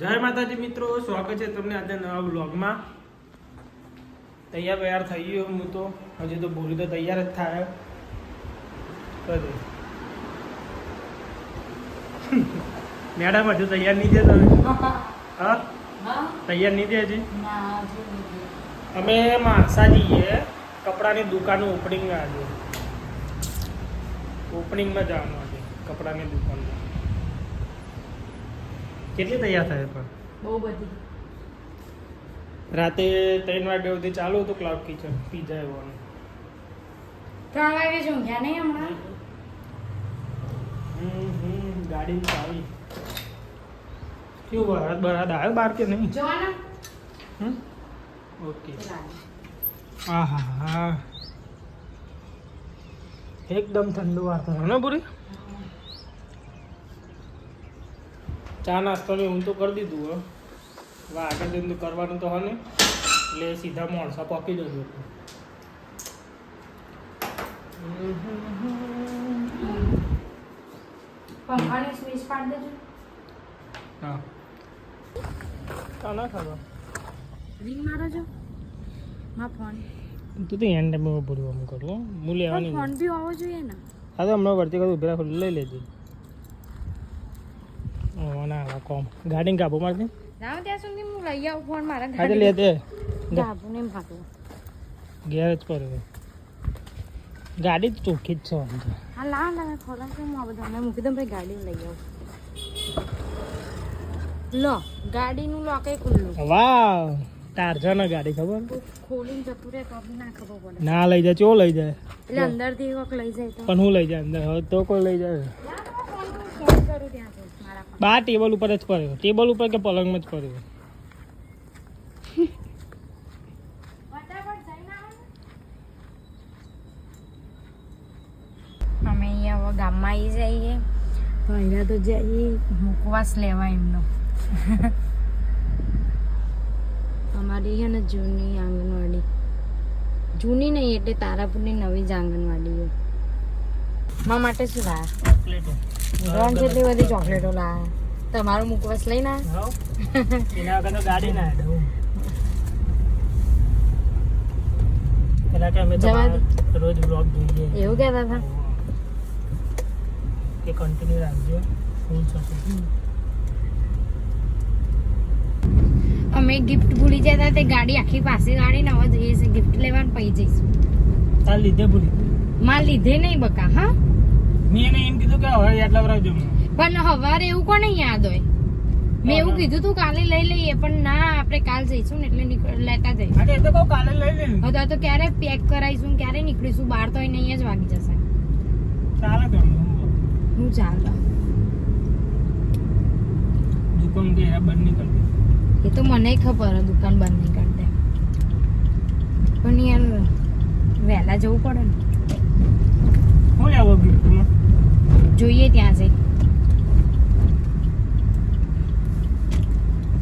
જય માતાજી મિત્રો, સ્વાગત છે તમને આજના નવા બ્લોગમાં. તૈયાર થઈ ગયો હું તો, હજી તો ભૂલી તો તૈયાર જ થાય. મેડમ હજુ તૈયાર નહીં છે તમે? હા, તૈયાર નહીં છે હજી? અમે માણસા જઈએ કપડાની દુકાનનું ઓપનિંગ આજે. ઓપનિંગમાં જવાનું આજે કપડાની દુકાનમાં. કેટલી તૈયાર થાય પણ? બહુ બધી. રાતે 3 વાગ્યા સુધી ચાલુ હતું ક્લાઉડ કિચન પીઝા એવાનું. 3 વાગે જ ઊંઘ્યા નહીં હમણાં? ગાડી ચાવી કેવું બરાદ આવ્યો બાર કે નહીં? જો ને. ઓકે. હા હા હા, એકદમ ઠંડુ વાતાવરણ ને પૂરી. ચા નાસ્તો ને હું તો કરી દીધું હો. હવે આગળ જઈને કરવાનું તો હોય ને, એટલે સીધા માણસા પોકી જજો. પંખાની સ્વિચ પાડી દેજો. હા, ચા ના ખાવા રિંગ મારો છો માં ફોન. તું તો એન્ડ ટાઈમ ભરવાનું કરું. હું લેવાની ફોન બી હોવો જોઈએ ને. હા તો હમણાં વર્તી કરું ઉભેરા લઈ લેજે. ના કોમ ગાડી કાબુ મારતી જાવ ત્યાં સુધી હું લઈ આવું ફોન મારા આજે લે દે. કાબુ ને ફાટો ગેરેજ પર ગાડી જ ચોખ્ખી જ છે આમ તો. હા લાવ લાવ ખોલા કે હું આ બધા મેં મૂકી દઉં ભાઈ ગાડી લઈ આવું. લો ગાડીનું લોક એ ખુલ્લું. વાવ, ટાર્ઝન ગાડી ખબર? ખોલીને જતું રહે તો બી ના ખબર પડે. ના લઈ જાય, ચો લઈ જાય. એટલે અંદરથી એક લઈ જાય તો પણ હું લઈ જાય અંદર? હવે તો કોઈ લઈ જાય. ફોન કરું ત્યાં તો મારા બા ટેબલ ઉપર જ પડ્યો. ટેબલ ઉપર કે પલંગમાં જ પડ્યો? અમે અહીંયા હવે ગામમાં આવી જઈએ. ભાઈના તો જઈએ મુખવાસ લેવા એમનો. અમારી છે ને જૂની આંગણવાડી, જૂની નહીં એટલે તારાપુરની નવી જ આંગણવાડી છે. મા માટે શું લાયા? ચોકલેટો. ત્રણ જેટલી બધી ચોકલેટો લાયા. તમારો મુખવાસ લઈને આવ્યા? એના વગર તો ગાડી ના હેડે. પેલા કે અમે તો જવા દે. રોજ બ્લોગ જોઈએ એવું કહેતા હતા. કે કન્ટિન્યુ રાખજો, ફૂલ થશે. અમે ગિફ્ટ ભૂલી જતા તે ગાડી આખી પાસે ગાડી ને હવે જઈએ છે ગિફ્ટ લેવાનું પૈ જઈશું. તાર લીધે ભૂલી માં લીધે નહીં બકા. હા મેં એને એમ કીધું કે હવે આટલા વરાવજો. પણ હવારે એવું કોને યાદ હોય? મેં એવું કીધું તું કાલે લઈ લઈએ પણ ના આપણે કાલ જઈશું ને એટલે લેતા જઈશું. અરે એ તો કહું કાલે લઈ લે. હવે તો ક્યારે પેક કરાવીશું ક્યારે નીકળીશું બહાર તો અહીંયા જ વાગી જશે. ચાલે તો હું ચાલો દુકાન કે બંધ નહીં કરતી. એ તો મને ખબર દુકાન બંધ નહીં કરી દે પણ યાર વહેલા જવું પડે ને. શું લેવો ગિફ્ટમાં? જોઈએ ત્યાં જઈ.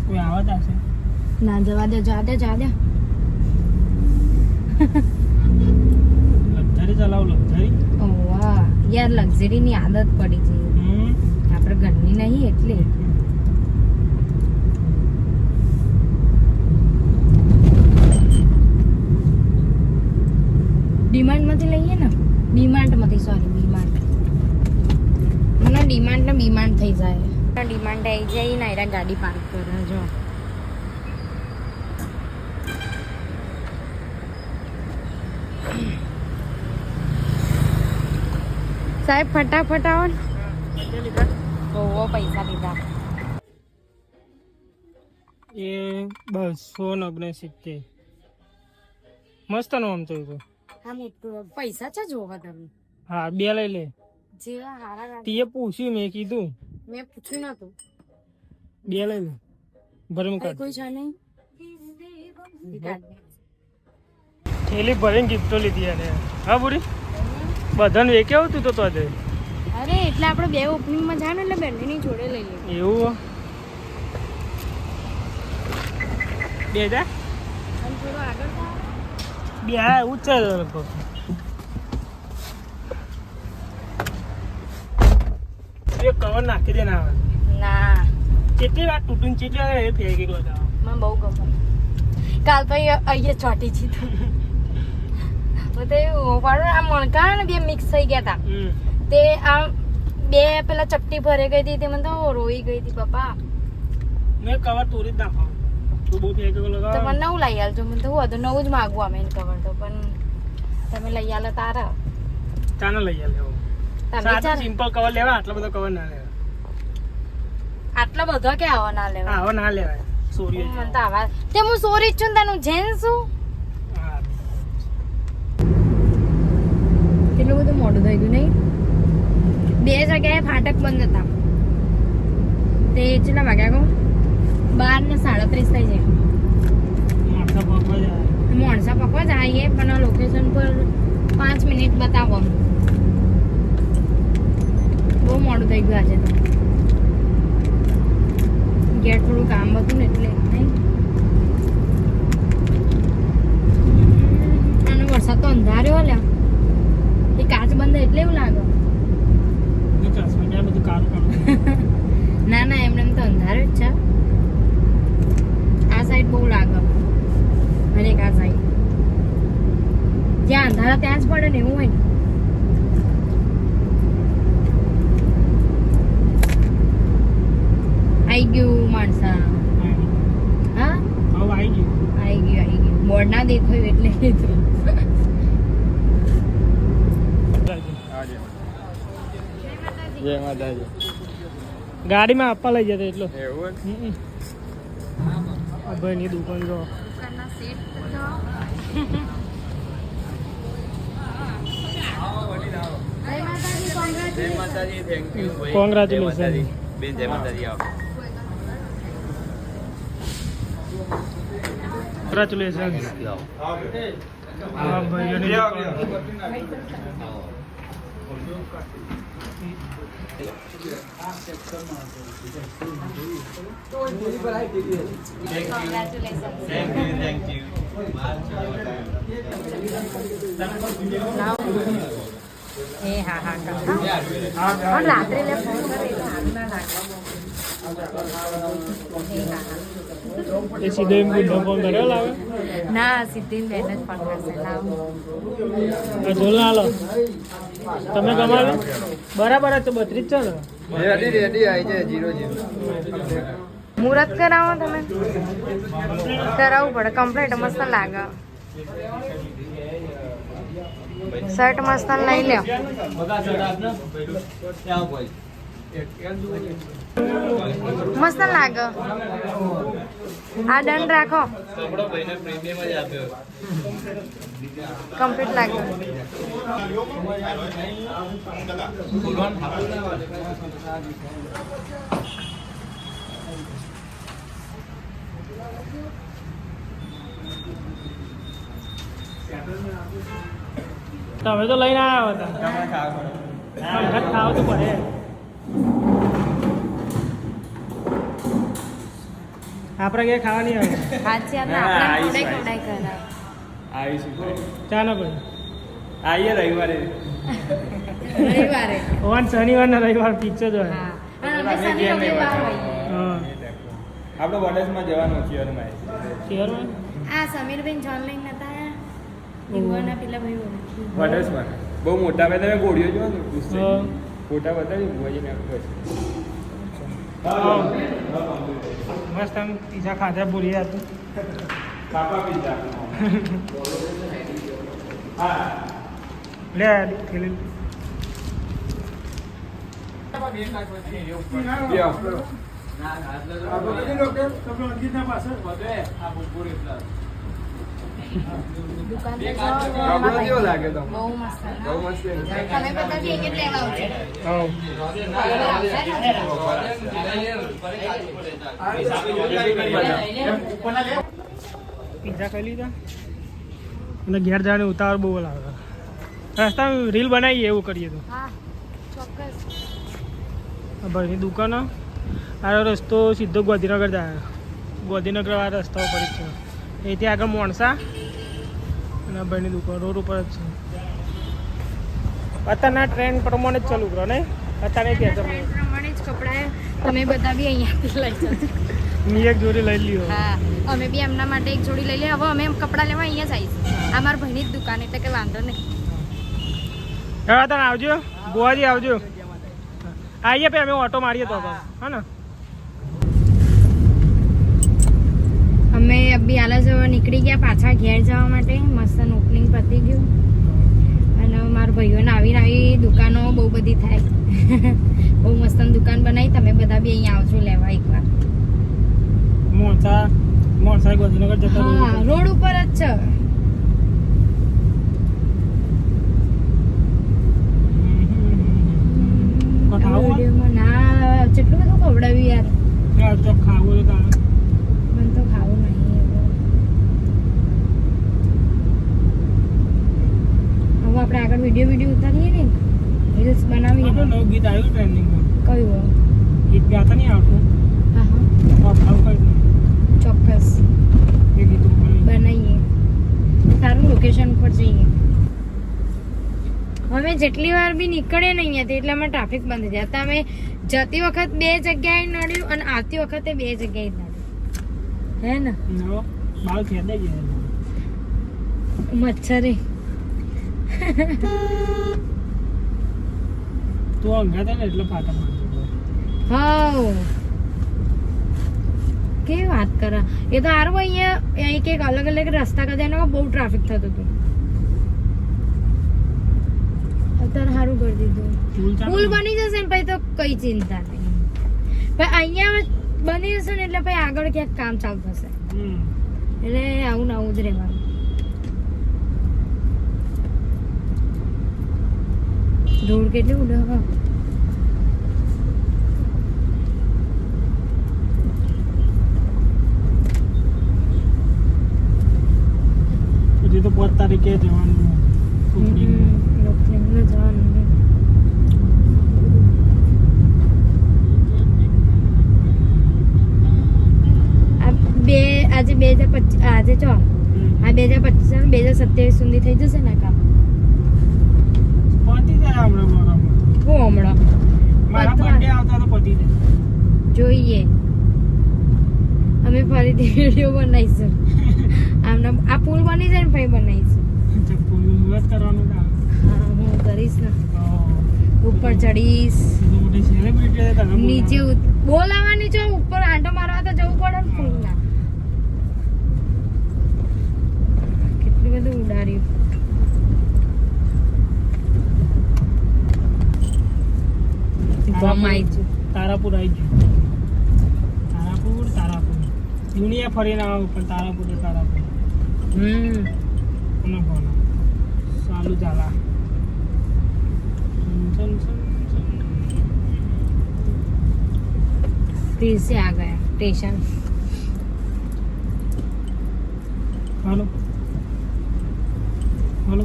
કોઈ આવત હશે? ના જવા દે જવા દે જવા દે. લક્ઝરી ચલાવો, લક્ઝરી. વાહ યાર લક્ઝરીની આદત પડી છે આપણે ઘરની નહીં એટલે. ડીમાર્ટમાંથી લઈએ ને. ડીમાર્ટમાંથી સોરી ડીમાર્ટ. મને ડીમાર્ટ ને બીમાર્ટ થઈ જાય. ડીમાર્ટ આવી જાય ને એરા ગાડી પાર્ક કરે જો. સાહેબ ફટાફટ આવો ને. ઓહો પૈસા લીધા. એ 269. મસ્ત નો આમ તો. હા મોટું પૈસા છે જોવા તમે. હા 2 લઈ લે. જેવા હારા ગાડી. તીએ પૂછ્યું, મેં કીધું મેં પૂછ્યું નતું. 2 લઈ લે. ભરમ કર. કોઈ છે નહીં. થેલી ભરીને ગિફ્ટો લીધી એને. હા બુરી બધાને વેકે આવતું તો તો અરે એટલે આપણે બે ઓપનિંગમાં જાય ને એટલે બંનેની જોડે લઈ લઈએ. એવું બે જા અને થોડું આગળ થાય. બે હા ઊંચા લગભગ. એક કવર નાખી દે ના આવે. ના કેટલી વાર તૂટીને ચીટલા એ ફેંકી ગયો મને બહુ ગમે કાલ તો અહીંયા ચોટી છી તો તે પાડો આ મણકા ને બે મિક્સ થઈ ગયા હતા તે આ બે પેલા ચપટી ભરે ગઈ હતી તે મને તો રોઈ ગઈ હતી બાપા મેં કવર તોડી જ નાખો તું બહુ ફેંકી ગયો તો મને નવું લઈ આલજો મને તો હું હતું નવું જ માગવું અમે એને કવર તો પણ તમે લઈ આલો તારા ચાને લઈ આલે સાદું સિમ્પલ કવર લેવા આટલો બધો કવર ના લેવા આટલા બધા કે આવા ના લેવા આવો ના લેવાય સોરી મને તો આવા તે હું સોરી જ છું ને તાનું જેન છું કેટલું બધું મોડું થઈ ગયું નહીં બે જગ્યાએ ફાટક બંધ હતા તે કેટલા વાગ્યા કહું 12:37 થઈ જાય મોણસા પકવા જઈએ પણ લોકેશન પર 5 મિનિટ બતાવો બહુ મોડું થઈ ગયું આજે તો ઘેર થોડું કામ હતું ને એટલે નહીં અને વરસાદ તો અંધાર્યો લ્યા એ કાચ બંધ એટલે એવું લાગે ના ના એમને એમ તો અંધાર્યો જ છે આ સાઈડ બહુ લાગે અને એક આ સાઈડ જ્યાં અંધારા ત્યાં જ પડે ને એવું હોય ને આઈ ગયું માણસા હા આઈ ગયું બોર્ડ ના દેખાયું એટલે કીધું જય માતાજી ગાડીમાં આપવા લઈ જતો એટલો એવું ભાઈની દુકાન જો જય માતાજી થેન્ક યુ ભાઈ Congratulations. બેન જય માતાજી આવો કોંગ્રેચ્યુલેશન હા ભાઈઓની થેન્ક યુ એ હા હા કરતા રાત્રે લે ફોન કરે એટલે હાલ ના લાગે એ હા હા એ સીધો એમ ગુડ્ડો ફોન કર્યો લાવે ના સીધી બેન જ ફોન કરશે લાવ જોલ ના લો તમે કમાલો બરાબર જ તો 32 છે ને રેડી આવી જાય 0-0 મુહૂર્ત કરાવો તમે કરાવવું પડે કમ્પ્લીટ મસ્ત લાગે શર્ટ મસ્ત લઈ લ્યો મસ્ત લાગે આ ડન રાખો કમ્પ્લીટ લાગે તમે તો લઈને આવ્યા હતા ખાવ તો પડે આપણે ક્યાં ખાવાની આવે સાચી આપણે કડાઈ કરાય આવીશું ચા ના ભાઈ આવીએ રવિવારે રવિવારે શનિવાર ને રવિવાર પિક્ચર જો હા અને અમે શનિ રવિ બહાર હોઈએ હા આપણે વડોદરામાં જવાનું શિયરમાં શહેરમાં આ સમીરબેન જોન લઈને નતા યુવાના પેલા ભાઈ ઓળખી વડોદરામાં બહુ મોટા ભાઈ તમે ગોળીઓ જો ને હા. ફોટા બતાવી મોજીને મસ્ત આમ પીઝા ખાધા ભૂલી હતું પાપા પીઝા હા લે થેલી દુકાન પર કપડો કેવો લાગે તમને? બહુ મસ્ત બહુ મસ્ત છે. તમે બધા જેકેટ લેવા આવજો હા પીઝા ખાઈ લીધા અને ઘેર જવાની ઉતાવળ બહુ લાગે રસ્તામાં રીલ બનાવીએ એવું કરીએ તો હા ચોક્કસ આ ભાઈની દુકાન આ રસ્તો સીધો ગાંધીનગર જાય ગાંધીનગર આ રસ્તા ઉપર જ છે એથી આગળ મોણસા અને આ ભાઈની દુકાન રોડ ઉપર જ છે અત્યારના ટ્રેન્ડ પ્રમાણે જ ચાલુ કરો ને અત્યારે કે ટ્રેન્ડ પ્રમાણે જ કપડાં તમે બધા બી અહીંયાથી લઈ જજો. મેં એક જોડી લઈ લ્યો. હા અમે બી એમના માટે એક જોડી લઈ લે. હવે અમે કપડાં લેવા અહીંયા જ આવીશું. આ મારા ભાઈની જ દુકાન એટલે કે વાંધો નહીં. હા તમે આવજો ગોવાજી આવજો. આવીએ પછી અમે ઓટો મારીએ તો હા ને. અમે અબી આલા જવા નીકળી ગયા પાછા ઘેર જવા માટે. મસ્ત ઓપનિંગ પતી ગયું અને મારા ભાઈઓને આવી દુકાનો બહુ બધી થાય. બહુ મસ્ત દુકાન બનાવી. તમે બધા બી અહીંયા આવજો લેવા એકવાર. મોણસા ગાંધીનગર જતા હા રોડ ઉપર જ છે. વિડીયોમાં ના કેટલું બધું ખવડાવ્યું યાર. તો ખાવું તો મને તો ખાવું નહીં. હવે આપણે આગળ વિડીયો ઉતારીએ ને રીલ્સ બનાવીએ. નવું ગીત આવ્યું ટ્રેન્ડિંગમાં. કયું? ગીત ગાતા નહીં આવતું. હા હા આવું કઈ ચોક્કસ એ ગીત બનાવીએ. સારું લોકેશન ઉપર જઈએ. અમે જેટલી વાર બી નીકળે ને અહીંયાથી એટલે અમે ટ્રાફિક બંધ થયા. તમે જતી વખત 2 જગ્યાએ નડ્યું અને આવતી વખતે 2 જગ્યાએ નડ્યું. હે ને બાલ ખેદાઈ ગયા મચ્છરે. તું અંગા ને એટલે ફાટા હાઉ કેવી વાત કરે. એ તો હારું અહીંયા કંઈક અલગ અલગ રસ્તા કરતા એનો બહુ ટ્રાફિક થતું હતું. અત્યારે સારું કરી દીધું. પુલ બની જશે ને પછી તો કઈ ચિંતા નહીં. પણ અહીંયા બની જશે ને એટલે પછી આગળ ક્યાંક કામ ચાલુ થશે. એટલે આવું ને આવું જ રહેવાનું. ધૂળ કેટલી ઉડે હવે. પછી તો 5 તારીખે જવાનું. આજે 2025 આજે ચો આ 2025 2027 સુધી થઈ જશે ને કામ. પતી જાય હમણાં. મારા બર્થડે આવતા તો પતી જાય. જોઈએ અમે ફરીથી વિડીયો બનાવીશું. આમના આ પુલ બની જાય ને પછી બનાવીશું. પુલનું મુહૂર્ત કરવાનું. હા હું કરીશ ને. ઉપર ચડીશ. નીચે બોલાવાની છો ઉપર આંટો મારવા તો જવું પડે ને પુલના. કેટલું બધું ઉડાડ્યું. તારાપુર આવી ગયું. તારાપુર દુનિયા ફરીને આવું પણ તારાપુર સાલું ચાલા. फिर से आ गया स्टेशन. हेलो हेलो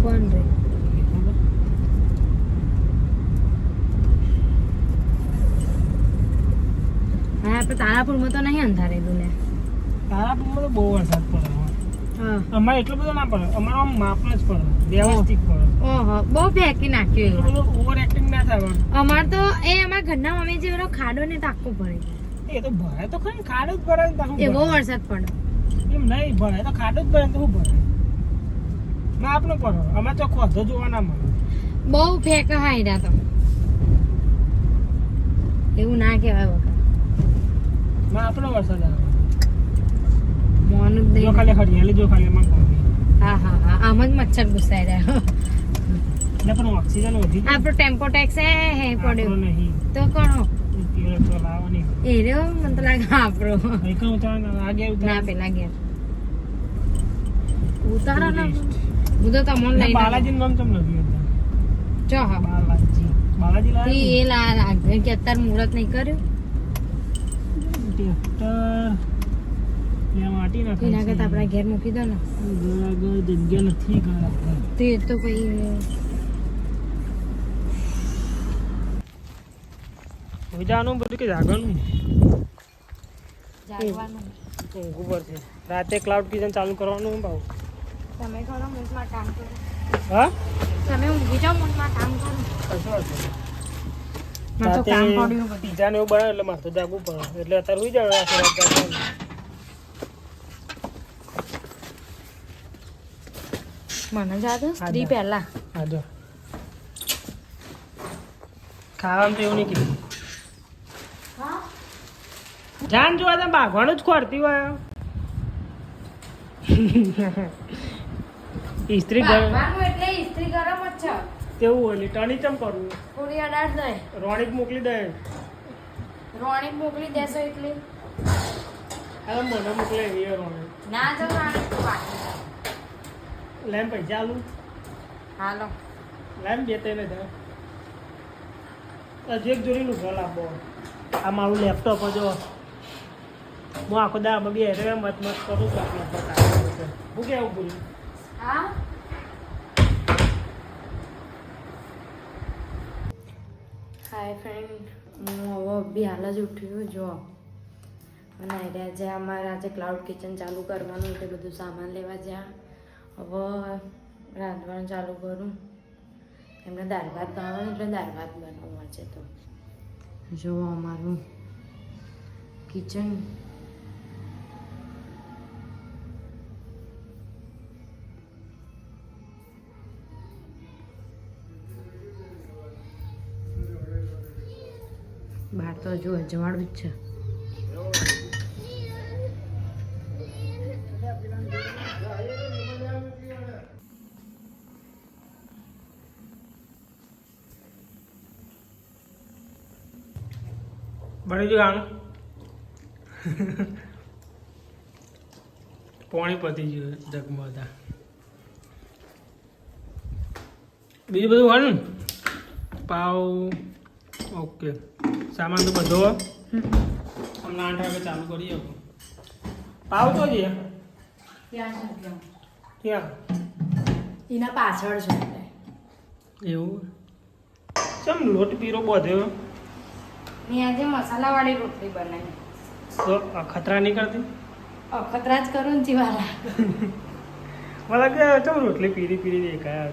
कौन रे? हाँ पर तारापुर में तो नहीं अंधारेલું ને. તારાપુરમાં તો બહુ વરસાદ પડે. અમારે એટલો બધો ના પડે. અમારો આમ માપનો જ પડે. વ્યવસ્થિત પડે. ઓહો બહુ ફેંકી નાખ્યું. ઓવર એક્ટિંગ ના થાય. અમાર તો એ અમારા ઘરના મમ્મી જેવો ખાડો ને ટાંકો ભરે. એ તો ભરાય તો ખરી ખાડો જ ભરાય ને તારું. એવો વરસાદ પડે. એમ નહીં ભરાય તો ખાડો જ ભરાય તો શું ભરાય. માપનો પડે. અમાર તો ખોધો જોવા ના મળે. બહુ ફેંક હાયરા તો. એવું ના કહેવાય વખત. માપનો વરસાદ આવે. જો ખાલી હરિયાળી જો ખાલી એમાં હા હા હા આમ જ મચ્છર ઘુસાઈ રહ્યા. એટલે પણ ઓક્સિજન વધી ગયું. આપણો ટેમ્પો ટેક્સ હે પડ્યો નહીં તો કોનો તો લાવવાની એ રહ્યો મને તો લાગે આપણો એક ઉતાર આગે ના પેલા ગયા ઉતારો ના હું તો તમને લઈને બાલાજી નામ ચમ લખ્યું ચો હા બાલાજી લાવી એ લાગે કે અત્યારે મુહૂર્ત નહીં કર્યું. આપણા ઘેર મૂકી દો ને જગ્યા નથી તે તો પછી જવાનું બધું કે જાગવાનું ઊંઘ ઉપર છે. રાતે ક્લાઉડ કિચન ચાલુ કરવાનું ભાવ તમે કરો કામ કરો હા તમે ઊંઘી જાઓ મનમાં કામ કરો કશું હશે મારે તો કામ પડ્યું બધું. પીઝા ને એવું બનાવે એટલે મારે તો જાગવું પડે એટલે અત્યારે સુઈ જાવ આખી રાત જાગવાનું. મને જાદુ સ્ત્રી પહેલા હા જો ખાવાનું તો એવું નહીં કીધું જાન જોવા તમે ભાગવાનું જ ખોરતી હોય ઇસ્ત્રી ગરમ ભાગવાનું એટલે ઇસ્ત્રી ગરમ જ છે કેવું હોય ને ટણી ચમ કરવું પૂરી અડાડ દે રોણીક મોકલી દે રોણી મોકલી દેશો એટલે અરે મને મોકલે એવી રોણી ના જાવ રાણી તો બાકી છે. લેમ પૈસા આલું હાલો લેમ બે તેને હજી એક જોડી લુગડો લાવવો આ મારું લેપટોપ જો હું આખો દામાં બે મત મત કરું છું આપણા પતા હું કેવું બોલું હા હાય ફ્રેન્ડ હું હવે બી હાલ જ ઉઠ્યું જો અને રહ્યા છે અમારે આજે ક્લાઉડ કિચન ચાલુ કરવાનું એટલે બધું સામાન લેવા જ્યાં હવે રાંધવાનું ચાલુ કરું એમને દાળ ભાત બનાવવાનું એટલે દાળ ભાત બનાવવા છે તો જો અમારું કિચન બહાર તો હજુ અજવાળું જ છે બની ગયું આનું પાણી પતી ગયું જગમાં હતા બીજું બધું હોય ને પાવ ઓકે સામાન તો બધો હમણાં 8 વાગે ચાલુ કરીએ પાવ તો જ ક્યાં એના પાછળ છે એવું ચમ લોટ પીરો બધો મેં આજે મસાલાવાળી રોટલી બનાવી તો ખતરા નહીં કરતી અખતરા જ કરું ને જીવાલા મને કે ચમ રોટલી પીરી પીરી દેખાય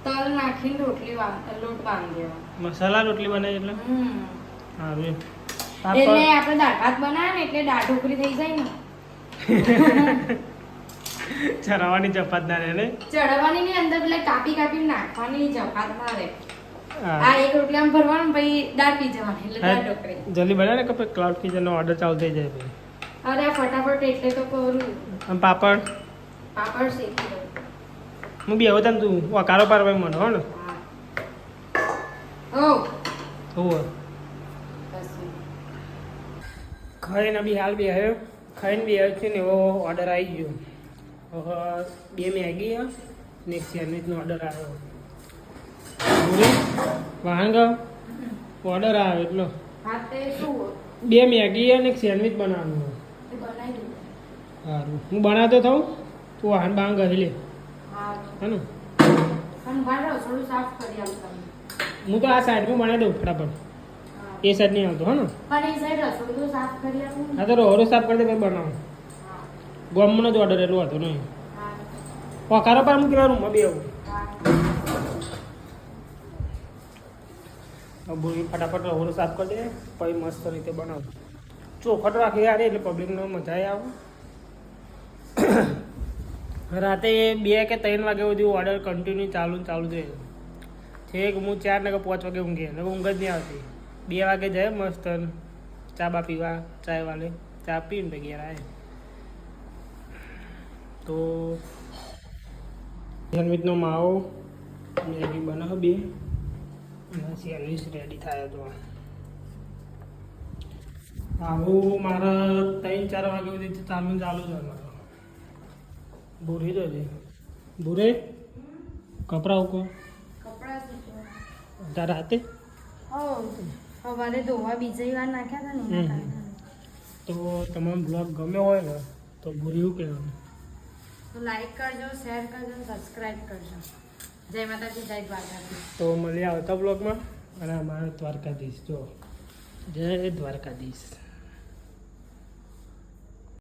તલ નાખીને રોટલી લોટ બાંધ્યો મસાલા રોટલી બનાવી એટલે સારું એટલે આપણે દાળ ભાત બનાવે ને એટલે દાળ ઢોકળી થઈ જાય ને ચરાવાની ચપાત ના રહે ને ચડવાની ની અંદર એટલે કાપી કાપી નાખવાની જપાત ના રહે હા. આ એક રોટલી આમ ભરવાનું પછી દાળ પી જવાની એટલે દાળ ઢોકળી જલ્દી બનાવે ને કે પછી ક્લાઉડ કિચનનો ઓર્ડર ચાલુ થઈ જાય પછી અરે આ ફટાફટ એટલે તો કરું આમ પાપડ પાપડ શેકી દઉં હું બી આવું તું વકારો પારવા મને હો ને ઓ હોવ ખાઈને બી હાલ બી આવ્યો ખાઈને બી આવ્યો છે ને એવો ઓર્ડર આવી ગયો હવે 2 મેગી ને એક સેન્ડવિચનો ઓર્ડર આવ્યો વાહન ઓર્ડર આવ્યો એટલો હા તે શું 2 મેગી અને એક સેન્ડવિચ બનાવવાનું તે બનાવી દઉં સારું હું બનાવતો થાઉં તું વાહન બાંગ ગઈ લે હા હે ને અને બહાર રસોડું સાફ કરી આવું તમે હું તો આ સાઈડમાં બનાવી દઉં ફટાફટ એ સાઈડ નહીં આવતો હે ને પણ એ સાઈડ રસોડું તો સાફ કરી આવું હા તો રોહરો સાફ કરી દે પછી બનાવું હા ગમનો જ ઓર્ડર એટલો હતો નહીં હા વકારો પાર મૂકેલા રૂમમાં બી આવું હા બોલી ફટાફટ રોહરો સાફ કરી દે પછી મસ્ત રીતે બનાવ ચોખટ રાખી યાર એટલે પબ્લિકનો મજા આવે રાતે 2 કે 3 વાગે સુધી ઓર્ડર કન્ટિન્યુ ચાલુ જ રહે છેક હું 4 ને 5 વાગે ઊંઘે ને ઊંઘ જ નહીં આવતી 2 વાગે જાય મસ્ત ચા બા પીવા ચાય વાલે ચા પીને પછી ઘેર આવે તો સેન્ડવિચનો માવો મેગી બનાવો 2 અને સેન્ડવિચ રેડી થાય તો આવું મારા 3-4 વાગે સુધી ચાલુ જ હોય મારો ભૂરી તો છે ભૂરે કપડા ઉકો કપડા સુકવા તારા હાથે સવારે ધોવા બીજી વાર નાખ્યા હતા ને એના કારણે. તો તમામ બ્લોગ ગમ્યો હોય ને તો ભૂરી એવું કહેવાનું તો લાઈક કરજો શેર કરજો સબસ્ક્રાઇબ કરજો જય માતાજી જય દ્વારકાધીશ તો મળીએ આવતા બ્લોગમાં અને અમારા દ્વારકાધીશ જો જય દ્વારકાધીશ